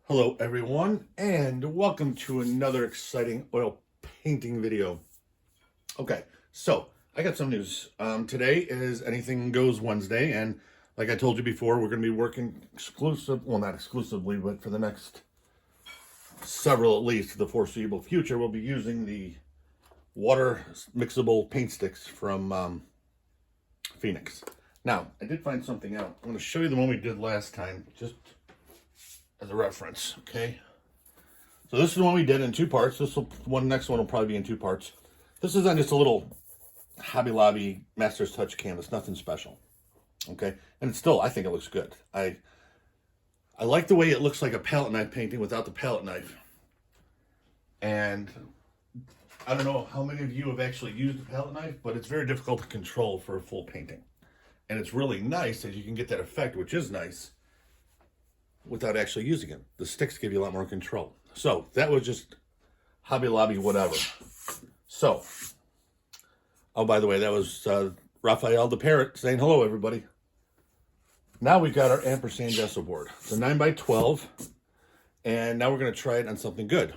Hello everyone, and welcome to another exciting oil painting video. Okay, so I got some news. Today is Anything Goes Wednesday, and like I told you before, we're going to be working not exclusively, but for the next several, at least, the foreseeable future, we'll be using the water mixable paint sticks from Phoenix. Now, I did find something out. I'm going to show you the one we did last time, just as a reference, okay? So this is the one we did in two parts. Next one will probably be in two parts. This is on just a little Hobby Lobby Master's Touch canvas, nothing special, okay? And I think it looks good. I like the way it looks like a palette knife painting without the palette knife. And I don't know how many of you have actually used a palette knife, but it's very difficult to control for a full painting. And it's really nice that you can get that effect, which is nice, without actually using it. The sticks give you a lot more control. So that was just Hobby Lobby whatever. So, oh, by the way, that was Raphael the Parrot saying hello, everybody. Now we've got our ampersand gesso board. It's a 9x12, and now we're going to try it on something good.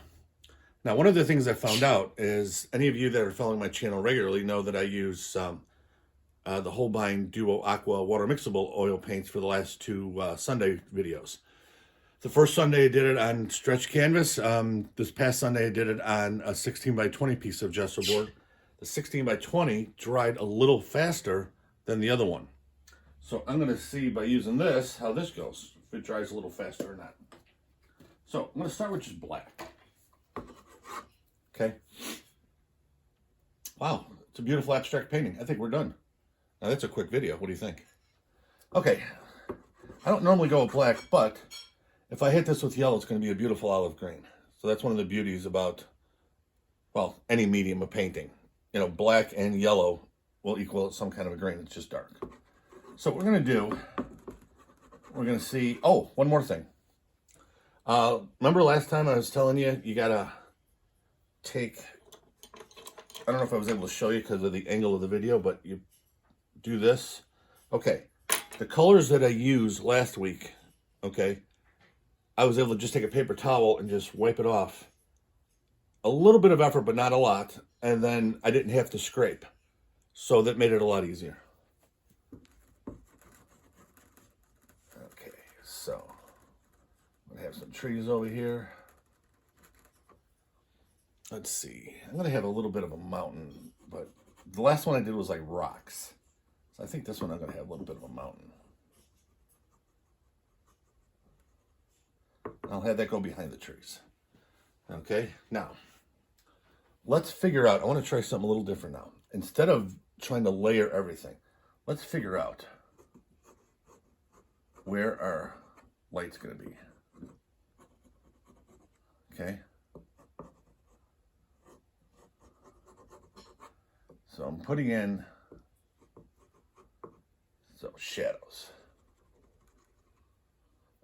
Now, one of the things I found out is, any of you that are following my channel regularly know that I use the Holbein Duo Aqua Water Mixable oil paints for the last two Sunday videos. The first Sunday I did it on stretch canvas. This past Sunday I did it on a 16x20 piece of gesso board. The 16x20 dried a little faster than the other one. So I'm going to see by using this how this goes, if it dries a little faster or not. So I'm going to start with just black. Okay. Wow, it's a beautiful abstract painting. I think we're done. Now that's a quick video. What do you think? Okay, I don't normally go with black, but if I hit this with yellow, it's going to be a beautiful olive green. So that's one of the beauties about, well, any medium of painting. You know, black and yellow will equal some kind of a green. It's just dark. So what we're going to do, we're going to see, oh, one more thing. Remember last time I was telling you, you got to take, I don't know if I was able to show you because of the angle of the video, but you do this. Okay, the colors that I used last week, okay, I was able to just take a paper towel and just wipe it off. A little bit of effort, but not a lot. And then I didn't have to scrape. So that made it a lot easier. Okay, so I'm going to have some trees over here. Let's see. I'm going to have a little bit of a mountain, but the last one I did was like rocks. So I think this one I'm going to have a little bit of a mountain. I'll have that go behind the trees. Okay, now, let's figure out, I want to try something a little different now. Instead of trying to layer everything, let's figure out where our light's going to be. Okay. So I'm putting in some shadows.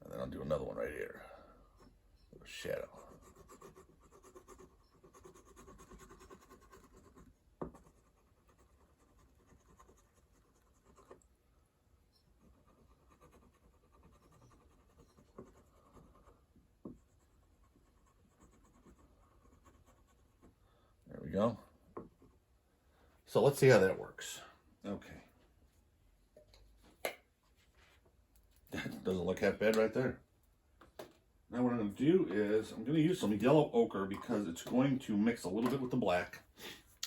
And then I'll do another one right here. Shadow. There we go. So let's see how that works. Okay. That doesn't look half bad right there. Now what I'm going to do is I'm going to use some yellow ochre because it's going to mix a little bit with the black.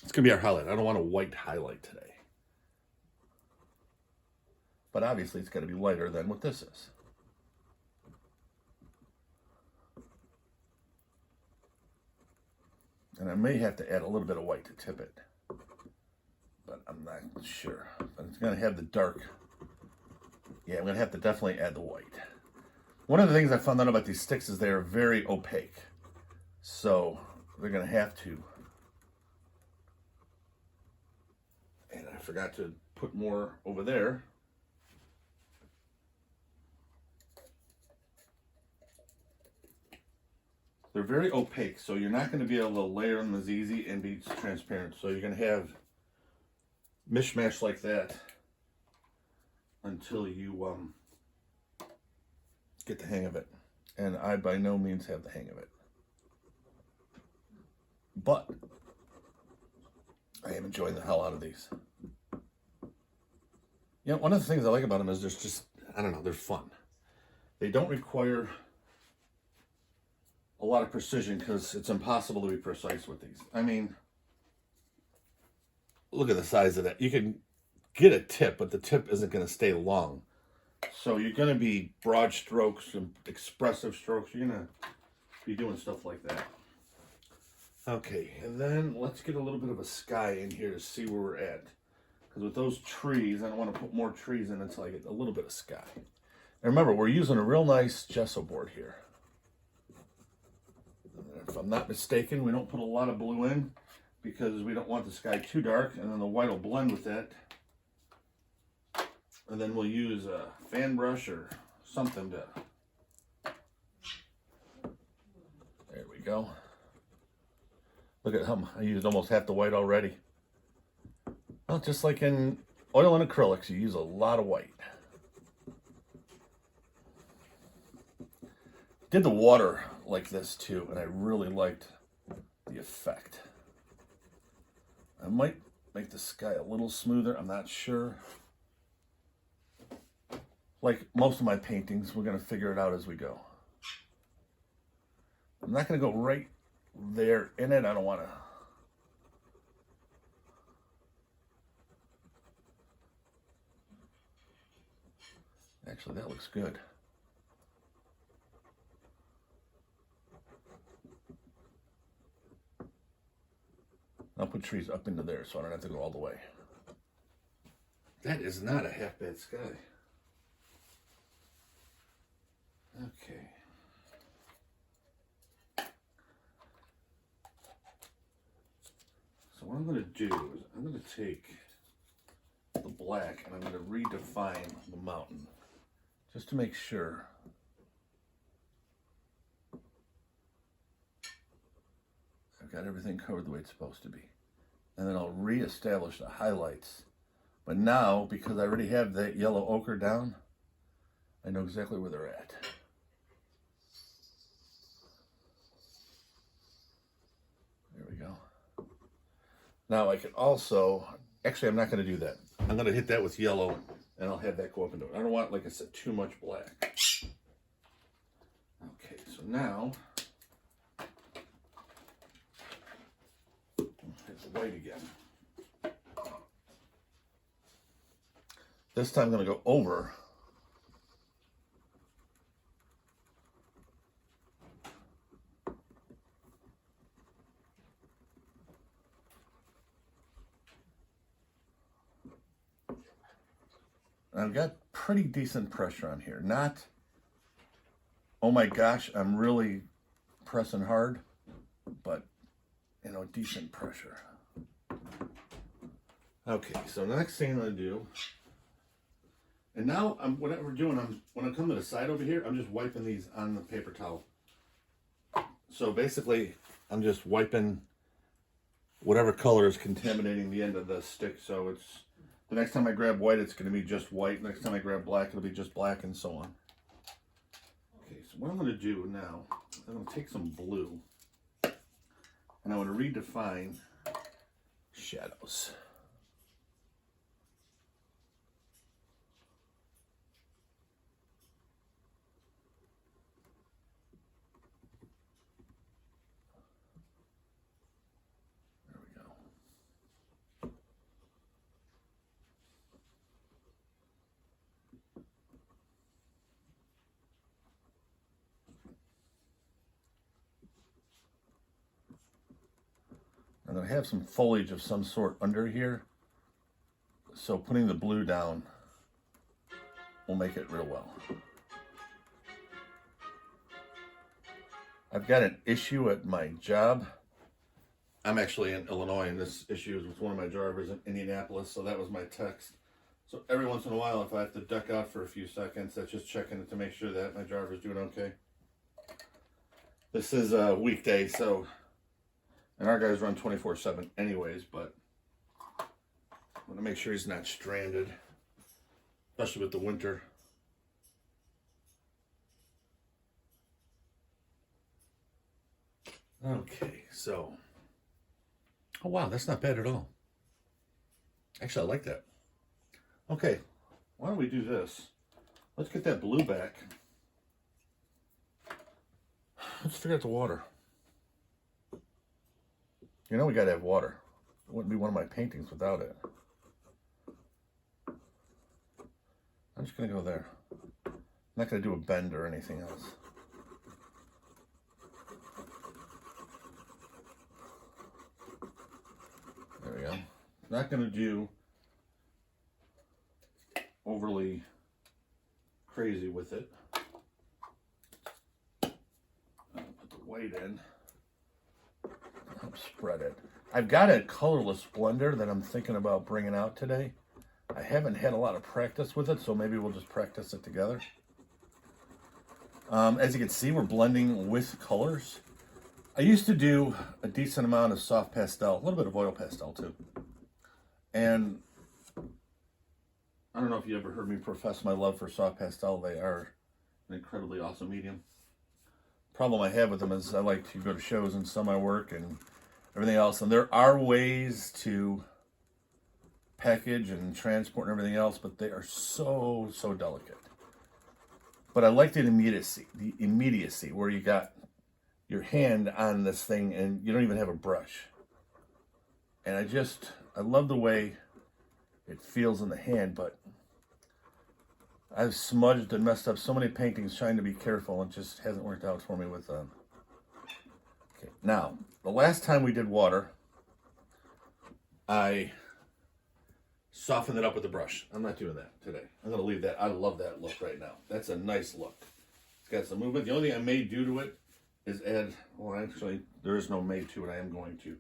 It's going to be our highlight. I don't want a white highlight today. But obviously it's got to be lighter than what this is. And I may have to add a little bit of white to tip it. But I'm not sure. But it's going to have the dark. Yeah, I'm going to have to definitely add the white. One of the things I found out about these sticks is they're very opaque. So they're going to have to. And I forgot to put more over there. They're very opaque, so you're not going to be able to layer them as easy and be transparent. So you're going to have mishmash like that until you get the hang of it. and I by no means have the hang of it. But I am enjoying the hell out of these. You know, one of the things I like about them is there's just, I don't know, they're fun. They don't require a lot of precision because it's impossible to be precise with these. I mean, look at the size of that. You can get a tip, but the tip isn't going to stay long. So you're going to be broad strokes and expressive strokes. You're going to be doing stuff like that. Okay, and then let's get a little bit of a sky in here to see where we're at. Because with those trees, I don't want to put more trees in until I get a little bit of sky. And remember, we're using a real nice gesso board here. If I'm not mistaken, we don't put a lot of blue in because we don't want the sky too dark, and then the white will blend with that. And then we'll use a fan brush or something to... There we go. Look at how I used almost half the white already. Well, just like in oil and acrylics, you use a lot of white. Did the water like this too, and I really liked the effect. I might make the sky a little smoother, I'm not sure. Like most of my paintings, we're going to figure it out as we go. I'm not going to go right there in it. I don't want to. Actually, that looks good. I'll put trees up into there so I don't have to go all the way. That is not a half bad sky. Okay. So what I'm going to do is I'm going to take the black and I'm going to redefine the mountain just to make sure I've got everything covered the way it's supposed to be. And then I'll reestablish the highlights. But now, because I already have that yellow ochre down, I know exactly where they're at. There we go. Now I can also, actually I'm not going to do that. I'm going to hit that with yellow and I'll have that go up into it. I don't want, like I said, too much black. Okay, so now, hit the white again. This time I'm going to go over. I've got pretty decent pressure on here. Not, oh my gosh, I'm really pressing hard, but, you know, decent pressure. Okay, so the next thing I'm going to do, and now what we're doing, when I come to the side over here, I'm just wiping these on the paper towel. So basically, I'm just wiping whatever color is contaminating the end of the stick. So it's, the next time I grab white, it's going to be just white. Next time I grab black, it'll be just black, and so on. Okay, so what I'm going to do now, I'm going to take some blue, and I'm going to redefine shadows. I'm going to have some foliage of some sort under here, so putting the blue down will make it real well. I've got an issue at my job. I'm actually in Illinois, and this issue is with one of my drivers in Indianapolis, so that was my text. So every once in a while, if I have to duck out for a few seconds, that's just checking it to make sure that my driver's doing okay. This is a weekday, so... And our guys run 24/7 anyways, but I want to make sure he's not stranded, especially with the winter. Okay, so, oh wow, that's not bad at all. Actually, I like that. Okay, why don't we do this? Let's get that blue back. Let's figure out the water. You know we gotta have water. It wouldn't be one of my paintings without it. I'm just gonna go there. I'm not gonna do a bend or anything else. There we go. Not gonna do overly crazy with it. I'll put the white in. Help spread it. I've got a colorless blender that I'm thinking about bringing out today. I haven't had a lot of practice with it, so maybe we'll just practice it together. As you can see, we're blending with colors. I used to do a decent amount of soft pastel, a little bit of oil pastel too. And I don't know if you ever heard me profess my love for soft pastel. They are an incredibly awesome medium. Problem I have with them is I like to go to shows and sell my work and everything else. And there are ways to package and transport and everything else, but they are so delicate. But I like the immediacy where you got your hand on this thing and you don't even have a brush. And I love the way it feels in the hand, but I've smudged and messed up so many paintings trying to be careful. It just hasn't worked out for me with them. Okay, now, the last time we did water, I softened it up with a brush. I'm not doing that today. I'm going to leave that. I love that look right now. That's a nice look. It's got some movement. The only thing I may do to it is add, well, actually, there is no may to it. I am going to.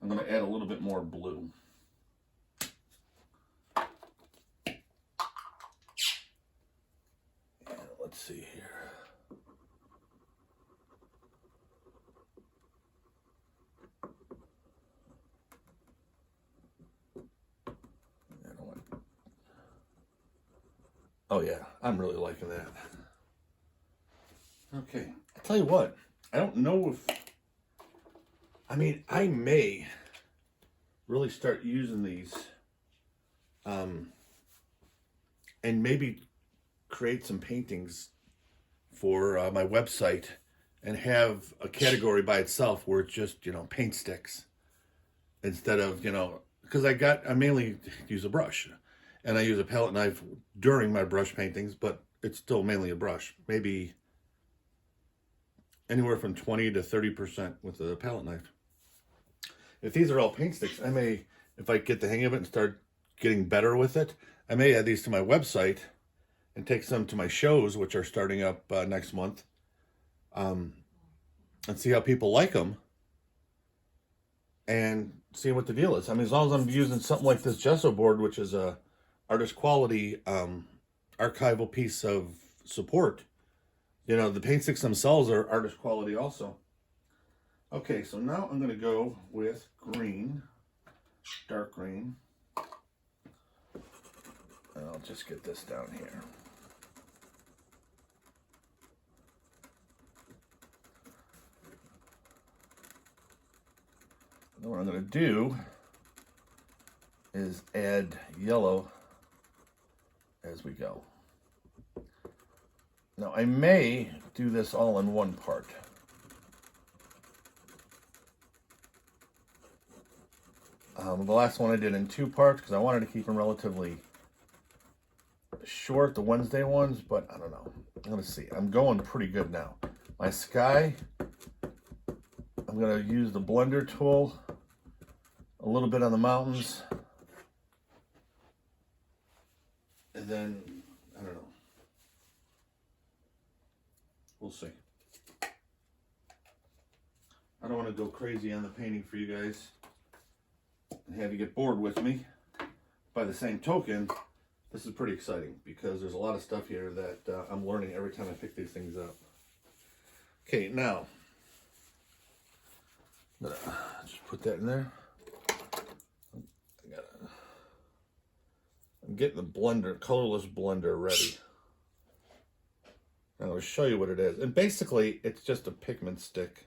I'm going to add a little bit more blue. And let's see here. Oh yeah, I'm really liking that. Okay, I tell you what, I don't know if, I mean, I may really start using these and maybe create some paintings for my website and have a category by itself where it's just, paint sticks instead of, because I mainly use a brush. And I use a palette knife during my brush paintings, but it's still mainly a brush. Maybe anywhere from 20 to 30% with a palette knife. If these are all paint sticks, I may, if I get the hang of it and start getting better with it, I may add these to my website and take some to my shows, which are starting up next month, and see how people like them and see what the deal is. I mean, as long as I'm using something like this gesso board, which is a artist quality archival piece of support, the paint sticks themselves are artist quality also. Okay, so now I'm going to go with green, dark green. And I'll just get this down here. And what I'm going to do is add yellow as we go. Now I may do this all in one part. The last one I did in two parts because I wanted to keep them relatively short, the Wednesday ones, but I don't know. I'm going to see. I'm going pretty good now. My sky, I'm going to use the blender tool a little bit on the mountains. And then, I don't know. We'll see. I don't want to go crazy on the painting for you guys and have you get bored with me. By the same token, this is pretty exciting because there's a lot of stuff here that I'm learning every time I pick these things up. Okay, now, I'm gonna just put that in there. I'm getting the blender, colorless blender ready. And I'll show you what it is. And basically, it's just a pigment stick.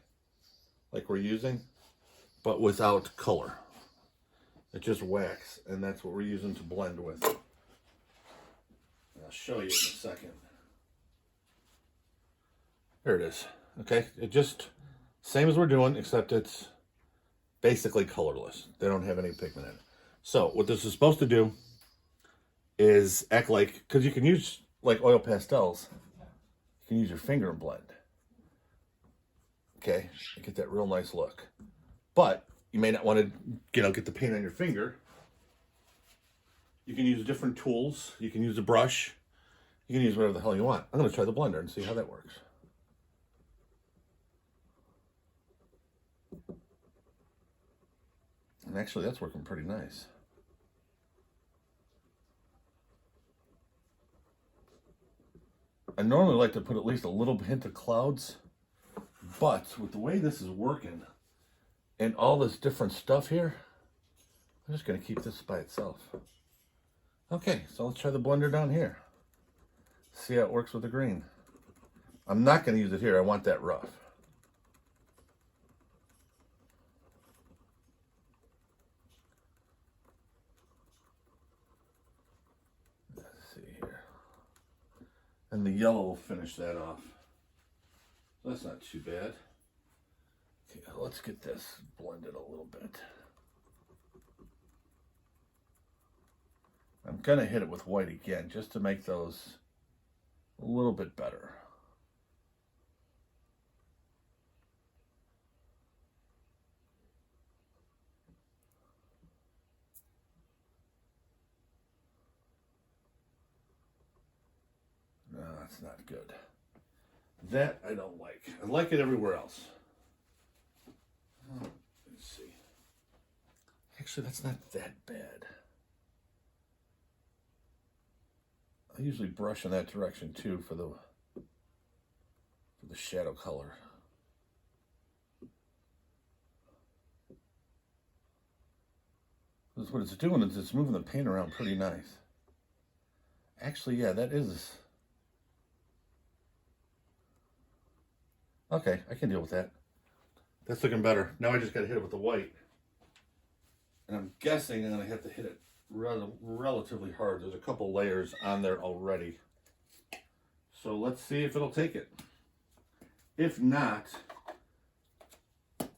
like we're using, but without color. It's just wax, and that's what we're using to blend with. I'll show you in a second. There it is. Okay, it just, same as we're doing, except it's basically colorless. They don't have any pigment in it. So what this is supposed to do is act like, because you can use like oil pastels, you can use your finger and blend. Okay, you get that real nice look. But you may not want to, get the paint on your finger. You can use different tools. You can use a brush. You can use whatever the hell you want. I'm going to try the blender and see how that works. And actually, that's working pretty nice. I normally like to put at least a little hint of clouds, but with the way this is working and all this different stuff here, I'm just going to keep this by itself. Okay, so let's try the blender down here. See how it works with the green. I'm not going to use it here. I want that rough. And the yellow will finish that off. That's not too bad. Okay, let's get this blended a little bit. I'm gonna hit it with white again just to make those a little bit better. No, that's not good. That I don't like. I like it everywhere else. Let's see. Actually, that's not that bad. I usually brush in that direction too for the shadow color. Because what it's doing is it's moving the paint around pretty nice. Actually, yeah, that is. Okay, I can deal with that. That's looking better. Now I just got to hit it with the white. And I'm guessing I'm going to have to hit it relatively hard. There's a couple layers on there already. So let's see if it'll take it. If not,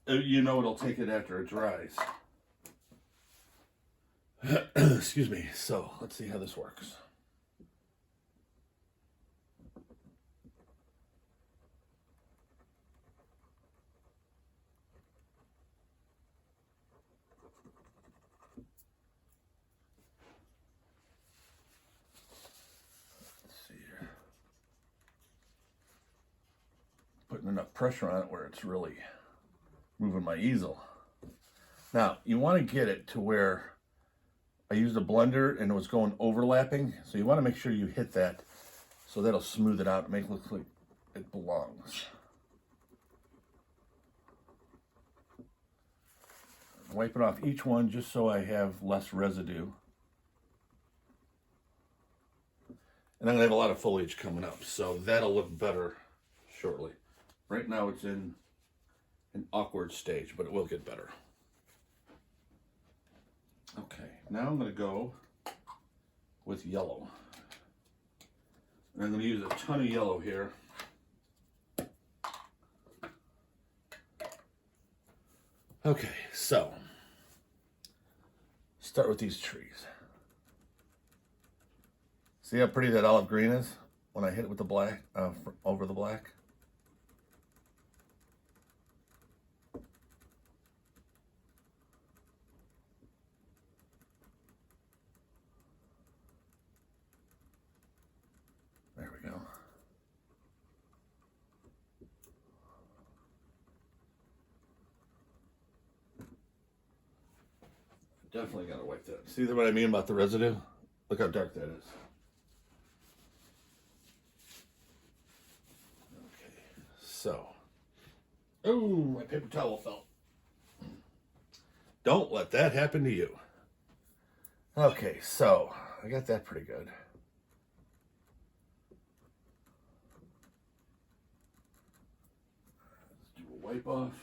it'll take it after it dries. Excuse me. So let's see how this works. Putting enough pressure on it where it's really moving my easel. Now, you want to get it to where I used a blender and it was going overlapping. So you want to make sure you hit that so that'll smooth it out and make it look like it belongs. Wipe it off each one just so I have less residue. And I'm going to have a lot of foliage coming up, so that'll look better shortly. Right now it's in an awkward stage, but it will get better. Okay, now I'm going to go with yellow. And I'm going to use a ton of yellow here. Okay, so start with these trees. See how pretty that olive green is when I hit it with the black, over the black? There we go. Definitely gotta wipe that. See what I mean about the residue? Look how dark that is. Okay, so. Oh, my paper towel fell. Don't let that happen to you. Okay, so I got that pretty good. Let's do a wipe off.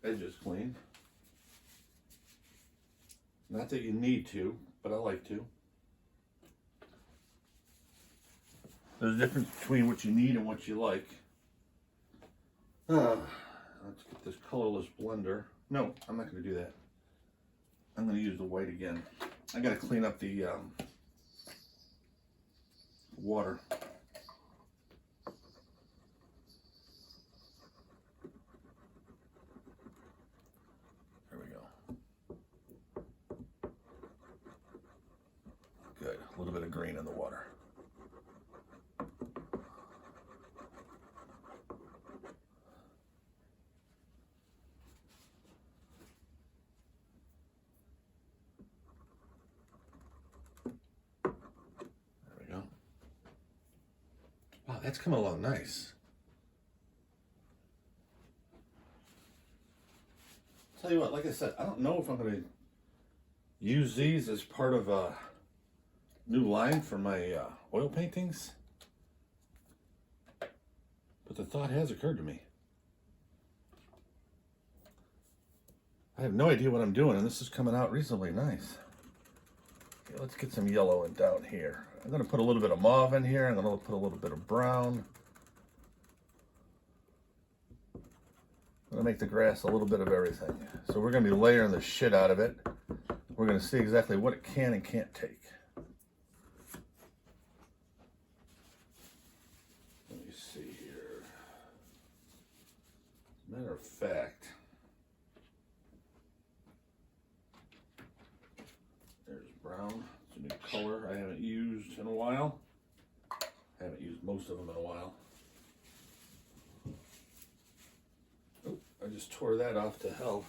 edges clean. Not that you need to, but I like to. There's a difference between what you need and what you like. Let's get this colorless blender. No, I'm not going to do that. I'm going to use the white again. I got to clean up the water. There we go. Good. A little bit of green in the water. Wow, that's coming along nice. Tell you what, like I said, I don't know if I'm going to use these as part of a new line for my oil paintings, but the thought has occurred to me. I have no idea what I'm doing, and this is coming out reasonably nice. Okay, let's get some yellow in down here. I'm going to put a little bit of mauve in here. I'm going to put a little bit of brown. I'm going to make the grass a little bit of everything. So we're going to be layering the shit out of it. We're going to see exactly what it can and can't take. Let me see here. Matter of fact, there's brown. It's a new color I haven't used in a while. I haven't used most of them in a while. Oh, I just tore that off to hell.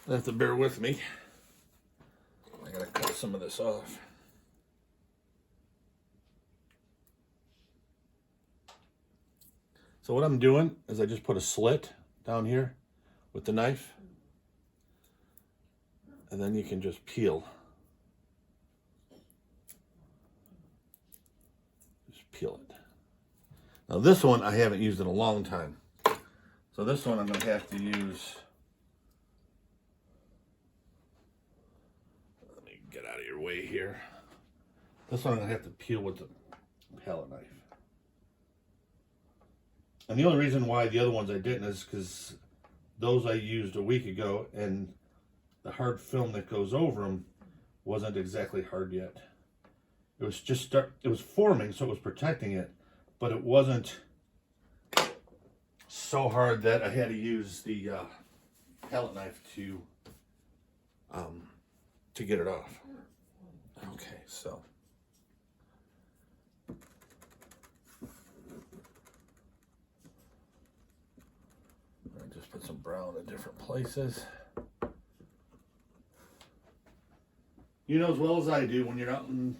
You have to bear with me. I gotta cut some of this off. So what I'm doing is I just put a slit down here with the knife, and then you can just peel. Just peel it. Now this one I haven't used in a long time. So this one I'm going to have to use. Let me get out of your way here. This one I'm going to have to peel with the palette knife. And the only reason why the other ones I didn't is because those I used a week ago, and the hard film that goes over them wasn't exactly hard yet. It was just it was forming, so it was protecting it, but it wasn't so hard that I had to use the palette knife to get it off. Okay, so I just put some brown in different places. You know as well as I do, when you're out in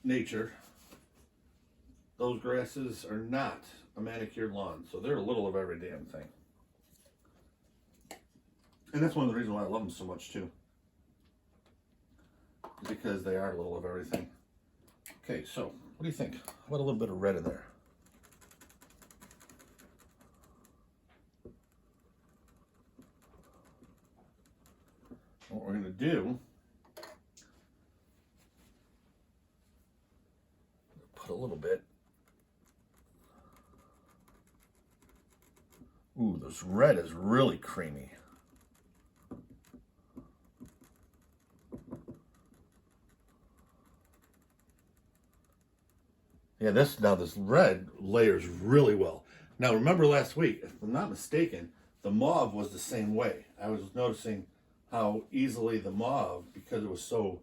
nature, those grasses are not a manicured lawn, so they're a little of every damn thing. And that's one of the reasons why I love them so much too, because they are a little of everything. Okay, so what do you think? How about a little bit of red in there? What we're going to do, put a little bit. Ooh, this red is really creamy. Yeah, this red layers really well. Now remember last week, if I'm not mistaken, the mauve was the same way. I was noticing how easily the mauve, because it was so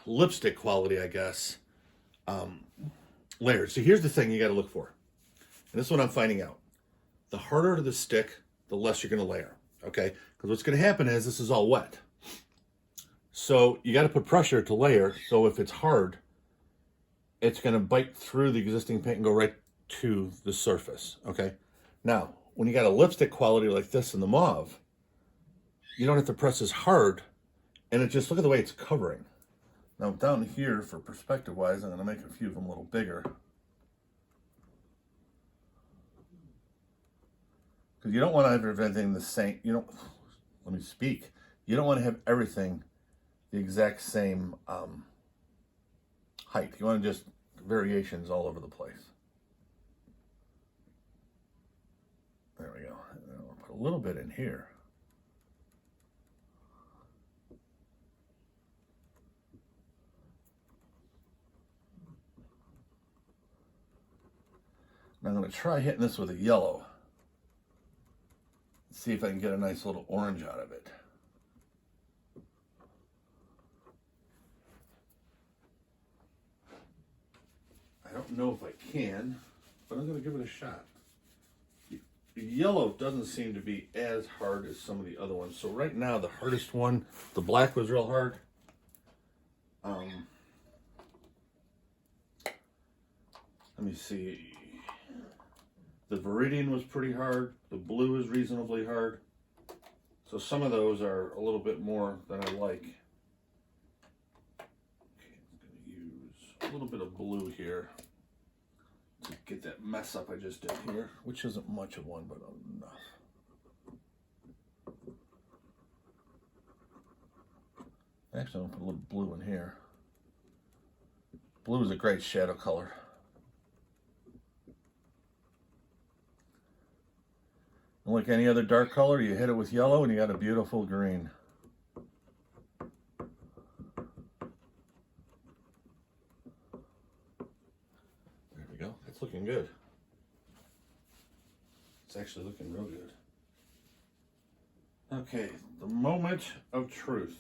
lipstick quality, I guess, layered. So here's the thing you got to look for. And this is what I'm finding out. The harder the stick, the less you're going to layer. Okay? Because what's going to happen is this is all wet. So you got to put pressure to layer. So if it's hard, it's going to bite through the existing paint and go right to the surface. Okay? Now, when you got a lipstick quality like this in the mauve, you don't have to press as hard, and it just, look at the way it's covering. Now down here, for perspective wise, I'm going to make a few of them a little bigger. Because you don't want to have everything the same. You don't, let me speak. You don't want to have everything the exact same height. You want to just variations all over the place. There we go. And then I'll put a little bit in here. And I'm going to try hitting this with a yellow. See if I can get a nice little orange out of it. I don't know if I can, but I'm going to give it a shot. The yellow doesn't seem to be as hard as some of the other ones. So right now, the hardest one, the black was real hard. Let me see. The Viridian was pretty hard. The blue is reasonably hard. So some of those are a little bit more than I like. Okay, I'm going to use a little bit of blue here to get that mess up I just did here, which isn't much of one, but enough. Actually, I'm going to put a little blue in here. Blue is a great shadow color. And like any other dark color, you hit it with yellow and you got a beautiful green. There we go. That's looking good. It's actually looking real good. Okay, the moment of truth.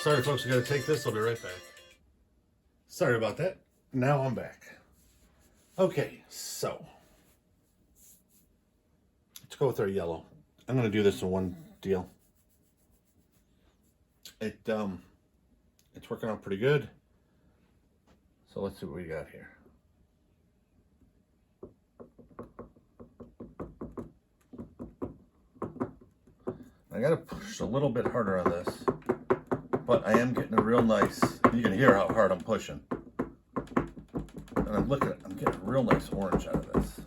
Sorry folks, I gotta take this, I'll be right back. Sorry about that. Now I'm back. Okay, so let's go with our yellow. I'm gonna do this in one deal. It's working out pretty good. So let's see what we got here. I gotta push a little bit harder on this. But I am getting a real nice, you can hear how hard I'm pushing. And I'm getting a real nice orange out of this.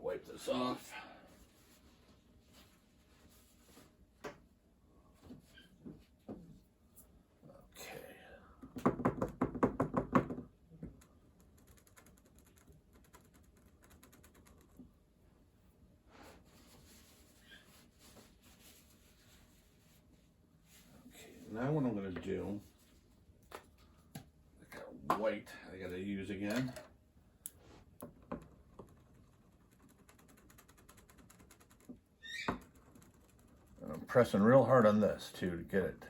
Wipe this off. Now what I'm going to do, I got white I got to use again. And I'm pressing real hard on this too to get it.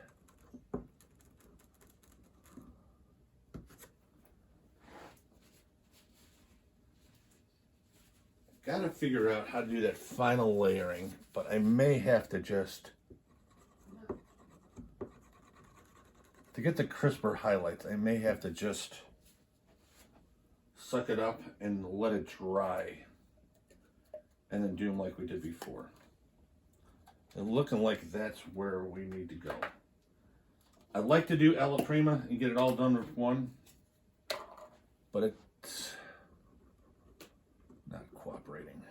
Got to figure out how to do that final layering, but I may have to just, to get the crisper highlights, I may have to just suck it up and let it dry and then do them like we did before. And looking like that's where we need to go. I'd like to do alla prima and get it all done with one, but it's not cooperating.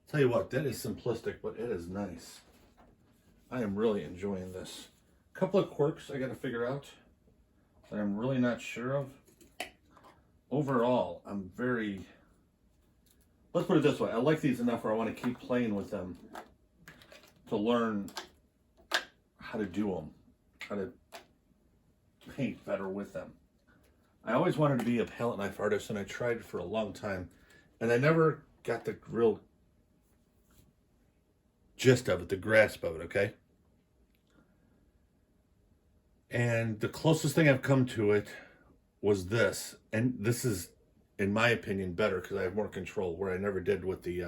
Tell you what, that is simplistic, but it is nice. I am really enjoying this. A couple of quirks I got to figure out that I'm really not sure of. Overall, I'm very, let's put it this way, I like these enough where I want to keep playing with them to learn how to do them, how to paint better with them. I always wanted to be a palette knife artist, and I tried it for a long time, and I never got the real gist of it, the grasp of it, okay? And the closest thing I've come to it was this, and this is in my opinion, better because I have more control, where I never did with the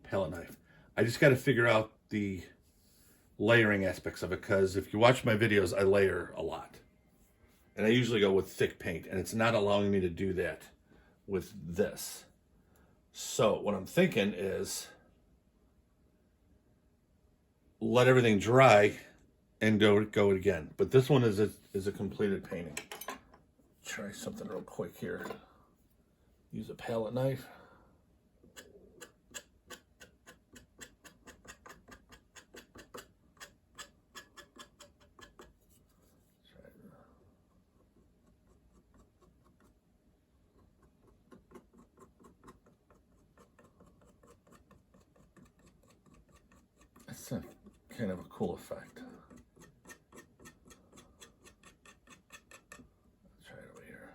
palette knife. I just got to figure out the layering aspects of it, because if you watch my videos, I layer a lot. And I usually go with thick paint, and it's not allowing me to do that with this. So what I'm thinking is let everything dry and go it again. But this one is a completed painting. Try something real quick here. Use a palette knife. That's a kind of a cool effect. Let's try it over here.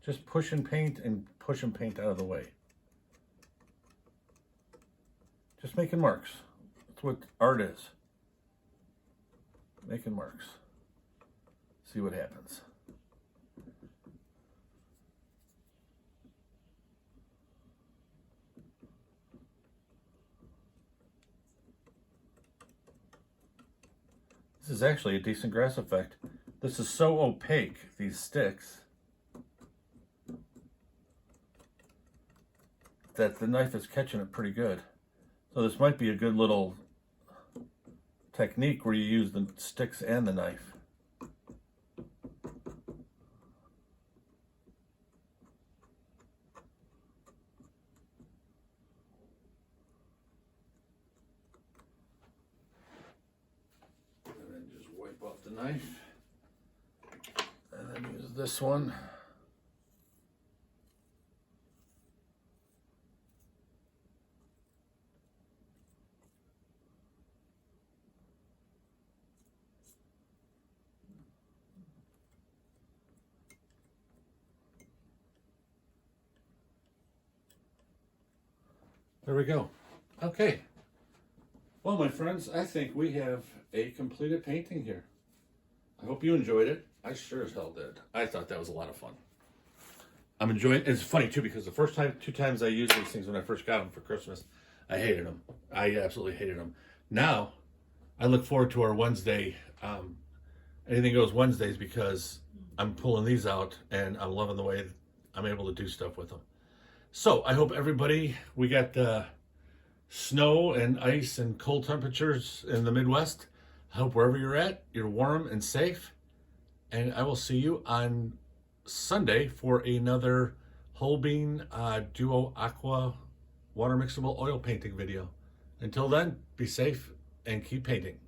Just pushing paint and pushing paint out of the way. Just making marks. That's what art is. Making marks. See what happens. This is actually a decent grass effect. This is so opaque, these sticks, that the knife is catching it pretty good. So this might be a good little technique where you use the sticks and the knife. And then just wipe off the knife. And then use this one. There we go. Okay. Well, my friends, I think we have a completed painting here. I hope you enjoyed it. I sure as hell did. I thought that was a lot of fun. I'm enjoying it. It's funny, too, because the first time, 2 times I used these things when I first got them for Christmas, I hated them. I absolutely hated them. Now, I look forward to our Wednesday, Anything Goes Wednesdays, because I'm pulling these out, and I'm loving the way I'm able to do stuff with them. So I hope everybody, we got snow and ice and cold temperatures in the Midwest. I hope wherever you're at, you're warm and safe. And I will see you on Sunday for another whole bean duo aqua water mixable oil painting video. Until then, be safe and keep painting.